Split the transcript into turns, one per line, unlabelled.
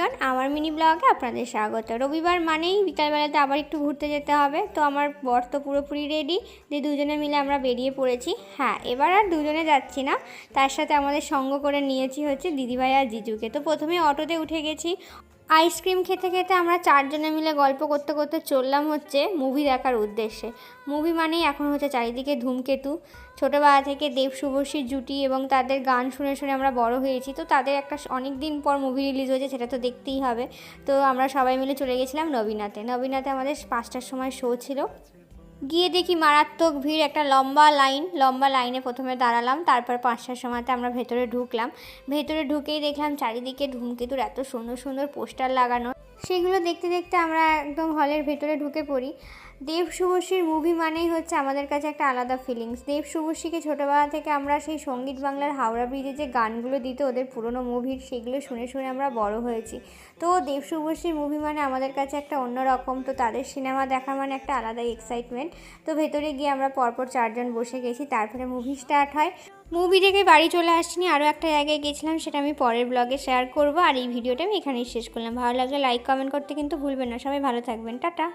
Everyone, আমার mini ব্লগে আপনাদের স্বাগত। রবিবার মানেই বিকালবেলাতে আবার একটু ঘুরতে যেতে হবে। তো আমার বর তো পুরোপুরি রেডি, দিয়ে দুজনে মিলে আমরা বেরিয়ে পড়েছি। হ্যাঁ, এবার আর দুজনে যাচ্ছি না, তার সাথে আমাদের সঙ্গ করে নিয়েছি হচ্ছে দিদিভাই আর জিজুকে। তো প্রথমে অটোতে উঠে গেছি। আইসক্রিম খেতে খেতে আমরা চারজনে মিলে গল্প করতে করতে চললাম হচ্ছে মুভি দেখার উদ্দেশ্যে। মুভি মানেই এখন হচ্ছে চারিদিকে ধূমকেতু। ছোটোবেলা থেকে দেব শুভশ্রীর জুটি এবং তাদের গান শুনে শুনে আমরা বড় হয়েছি, তো তাদের একটা অনেক দিন পর মুভি রিলিজ হয়েছে, সেটা তো দেখতেই হবে। তো আমরা সবাই মিলে চলে গেছিলাম নবীনাতে। আমাদের 5টার সময় শো ছিল। গিয়ে দেখি মারাত্মক ভিড়, একটা লম্বা লাইনে প্রথমে দাঁড়ালাম, তারপর 5টার সময়তে আমরা ভেতরে ঢুকলাম। ভেতরে ঢুকেই দেখলাম চারিদিকে ধূমকেতুর এত সুন্দর সুন্দর পোস্টার লাগানো। সেগুলো দেখতে দেখতে আমরা একদম হলের ভেতরে ঢুকে পড়ি। দেব শুভশ্রীর মুভি মানেই হচ্ছে আমাদের কাছে একটা আলাদা ফিলিংস। দেব শুভশ্রীকে ছোটোবেলা থেকে আমরা সেই সঙ্গীত বাংলার হাওড়া ব্রিজে যে গানগুলো দিত ওদের পুরনো মুভির, সেগুলো শুনে শুনে আমরা বড় হয়েছি। তো দেব শুভশ্রীর মুভি মানে আমাদের কাছে একটা অন্যরকম, তো তাদের সিনেমা দেখা মানে একটা আলাদাই এক্সাইটমেন্ট। তো ভেতরে গিয়ে আমরা পরপর 4জন বসে গেছি, তারপরে মুভি স্টার্ট হয়। মুভি দেখে বাড়ি চলে আসছিনি, আরও একটা জায়গায় গেছিলাম, সেটা আমি পরের ব্লগে শেয়ার করব। আর এই ভিডিওটা আমি এখানেই শেষ করলাম। ভালো লাগলে লাইক কমেন্ট করতে কিন্তু ভুলবেন না। সবাই ভালো থাকবেন, টাটা।